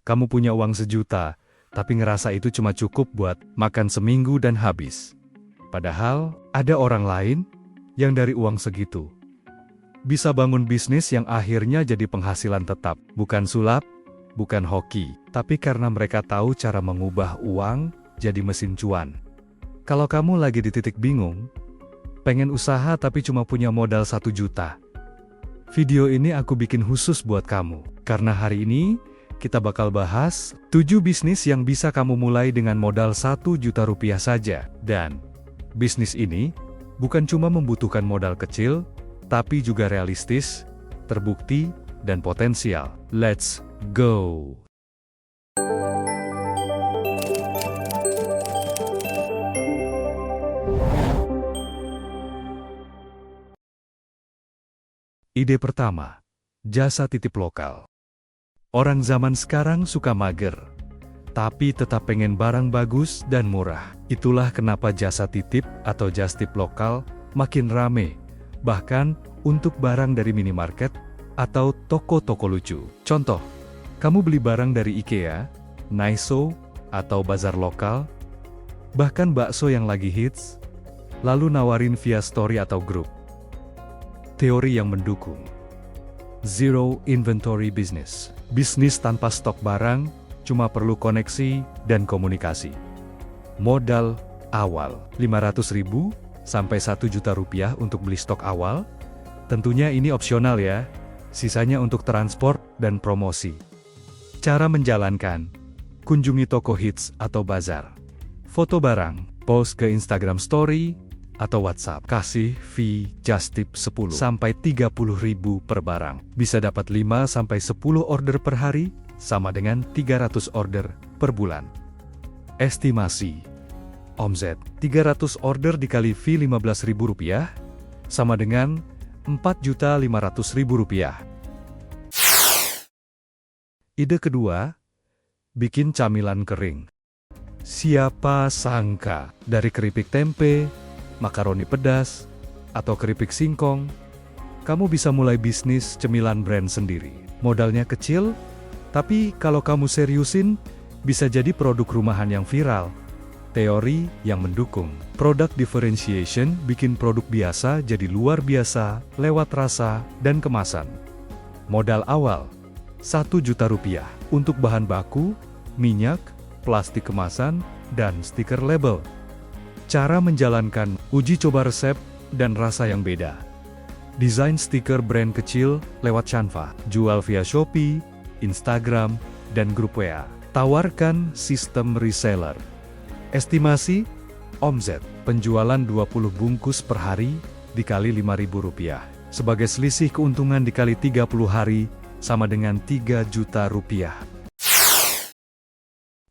Kamu punya uang 1 juta, tapi ngerasa itu cuma cukup buat makan seminggu dan habis. Padahal, ada orang lain yang dari uang segitu bisa bangun bisnis yang akhirnya jadi penghasilan tetap. Bukan sulap, bukan hoki, tapi karena mereka tahu cara mengubah uang jadi mesin cuan. Kalau kamu lagi di titik bingung, pengen usaha tapi cuma punya modal 1 juta. Video ini aku bikin khusus buat kamu, karena hari ini kita bakal bahas 7 bisnis yang bisa kamu mulai dengan modal 1 juta rupiah saja. Dan bisnis ini bukan cuma membutuhkan modal kecil, tapi juga realistis, terbukti, dan potensial. Let's go! Ide pertama, jasa titip lokal. Orang zaman sekarang suka mager, tapi tetap pengen barang bagus dan murah. Itulah kenapa jasa titip atau just tip lokal makin rame, bahkan untuk barang dari minimarket atau toko-toko lucu. Contoh, kamu beli barang dari IKEA, Daiso, atau bazar lokal, bahkan bakso yang lagi hits, lalu nawarin via story atau grup. Teori yang mendukung. Zero inventory business. Bisnis tanpa stok barang, cuma perlu koneksi dan komunikasi. Modal awal, 500.000 sampai 1 juta rupiah untuk beli stok awal. Tentunya ini opsional ya, sisanya untuk transport dan promosi. Cara menjalankan, kunjungi toko hits atau bazar. Foto barang, post ke Instagram Story atau WhatsApp. Kasih fee just tip 10 sampai 30.000 per barang. Bisa dapat 5 sampai 10 order per hari, sama dengan 300 order per bulan. Estimasi omzet, 300 order dikali fee 15.000 rupiah, sama dengan 4.500.000 rupiah. Ide kedua, bikin camilan kering. Siapa sangka dari keripik tempe, makaroni pedas, atau keripik singkong, kamu bisa mulai bisnis cemilan brand sendiri. Modalnya kecil, tapi kalau kamu seriusin, bisa jadi produk rumahan yang viral. Teori yang mendukung. Product differentiation bikin produk biasa jadi luar biasa lewat rasa dan kemasan. Modal awal, 1 juta rupiah untuk bahan baku, minyak, plastik kemasan, dan stiker label. Cara menjalankan, uji coba resep dan rasa yang beda. Desain stiker brand kecil lewat Canva, jual via Shopee, Instagram, dan grup WA. Tawarkan sistem reseller. Estimasi, omzet, penjualan 20 bungkus per hari, dikali 5.000 rupiah. Sebagai selisih keuntungan dikali 30 hari, sama dengan 3 juta rupiah.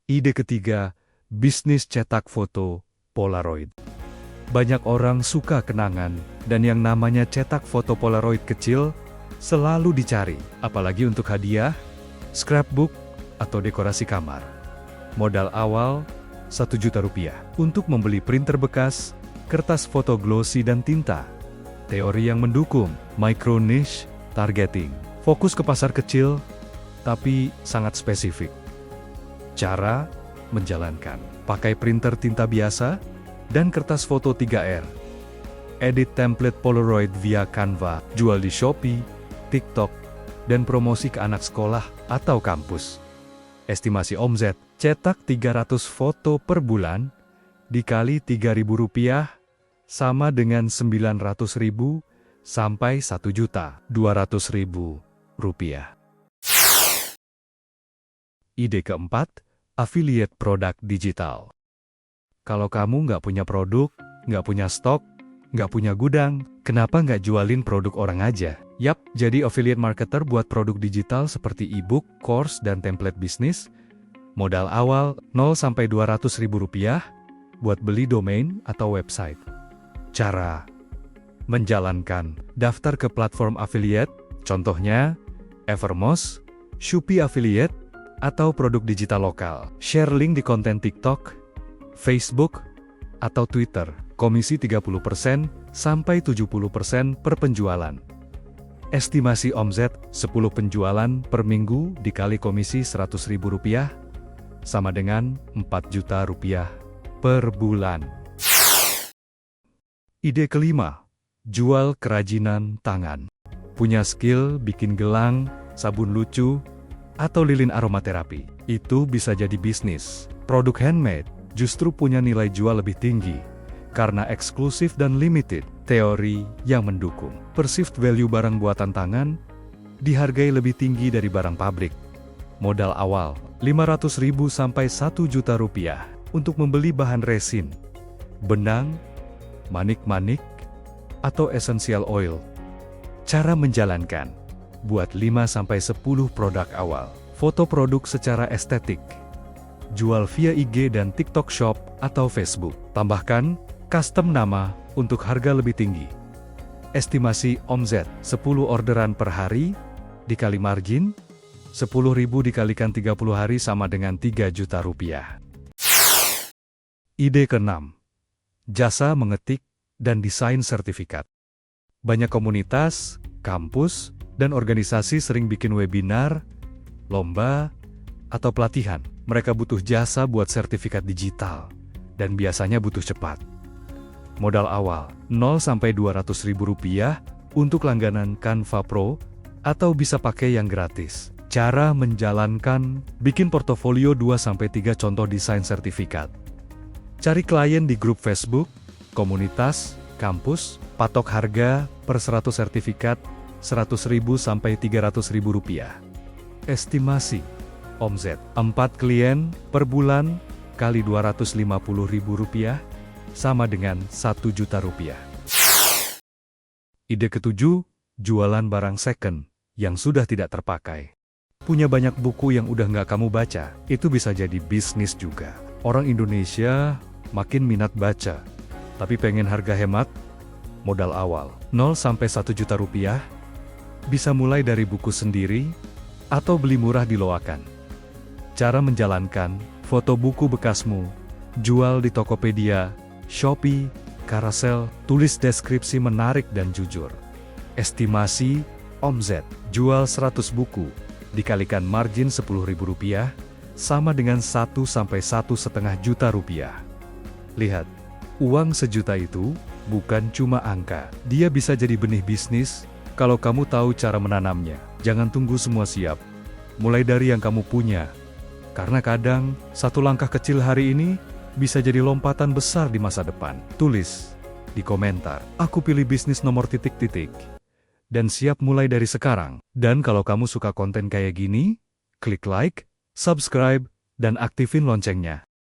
Ide ketiga, bisnis cetak foto Polaroid. Banyak orang suka kenangan, dan yang namanya cetak foto Polaroid kecil selalu dicari, apalagi untuk hadiah, scrapbook, atau dekorasi kamar. Modal awal, 1 juta rupiah. Untuk membeli printer bekas, kertas foto glossy dan tinta. Teori yang mendukung, micro niche targeting. Fokus ke pasar kecil, tapi sangat spesifik. Cara menjalankan, pakai printer tinta biasa dan kertas foto 3R. Edit template Polaroid via Canva, jual di Shopee, TikTok, dan promosi ke anak sekolah atau kampus. Estimasi omzet, cetak 300 foto per bulan, dikali 3.000 rupiah, sama dengan 900.000 sampai 1.200.000 rupiah. Ide keempat, affiliate produk digital. Kalau kamu nggak punya produk, nggak punya stok, nggak punya gudang, kenapa nggak jualin produk orang aja? Yap, jadi affiliate marketer buat produk digital seperti e-book, course, dan template bisnis. Modal awal 0 sampai 200.000 rupiah buat beli domain atau website. Cara menjalankan, daftar ke platform affiliate, contohnya Evermost, Shopee Affiliate, atau produk digital lokal. Share link di konten TikTok, Facebook, atau Twitter. Komisi 30% sampai 70% per penjualan. Estimasi omset 10 penjualan per minggu dikali komisi Rp100.000 sama dengan Rp4 juta per bulan. Ide kelima, jual kerajinan tangan. Punya skill bikin gelang, sabun lucu, atau lilin aromaterapi. Itu bisa jadi bisnis. Produk handmade justru punya nilai jual lebih tinggi karena eksklusif dan limited. Teori yang mendukung perceived value barang buatan tangan dihargai lebih tinggi dari barang pabrik. Modal awal Rp500.000 sampai Rp1 juta untuk membeli bahan resin, benang, manik-manik, atau essential oil. Cara menjalankan: buat 5-10 produk awal. Foto produk secara estetik. Jual via IG dan TikTok Shop atau Facebook. Tambahkan custom nama untuk harga lebih tinggi. Estimasi omset 10 orderan per hari dikali margin 10.000 dikalikan 30 hari sama dengan Rp3 juta. Ide keenam, jasa mengetik dan desain sertifikat. Banyak komunitas, kampus, dan organisasi sering bikin webinar, lomba, atau pelatihan. Mereka butuh jasa buat sertifikat digital, dan biasanya butuh cepat. Modal awal, Rp0-Rp200.000 untuk langganan Canva Pro, atau bisa pakai yang gratis. Cara menjalankan: bikin portofolio 2-3 contoh desain sertifikat. Cari klien di grup Facebook, komunitas, kampus, patok harga per 100 sertifikat, Rp100.000 sampai Rp300.000. Estimasi omset 4 klien per bulan kali Rp250.000 sama dengan Rp1 juta. Ide ketujuh, jualan barang second yang sudah tidak terpakai. Punya banyak buku yang udah nggak kamu baca, itu bisa jadi bisnis juga. Orang Indonesia makin minat baca, tapi pengen harga hemat? Modal awal Rp0-Rp1 juta. Bisa mulai dari buku sendiri, atau beli murah di loakan. Cara menjalankan: foto buku bekasmu, jual di Tokopedia, Shopee, Carousel, tulis deskripsi menarik dan jujur. Estimasi omset: jual 100 buku, dikalikan margin Rp10.000, sama dengan Rp1-Rp1,5 juta. Lihat, uang sejuta itu bukan cuma angka. Dia bisa jadi benih bisnis, kalau kamu tahu cara menanamnya. Jangan tunggu semua siap. Mulai dari yang kamu punya. Karena kadang, satu langkah kecil hari ini bisa jadi lompatan besar di masa depan. Tulis di komentar, aku pilih bisnis nomor ... Dan siap mulai dari sekarang. Dan kalau kamu suka konten kayak gini, klik like, subscribe, dan aktifin loncengnya.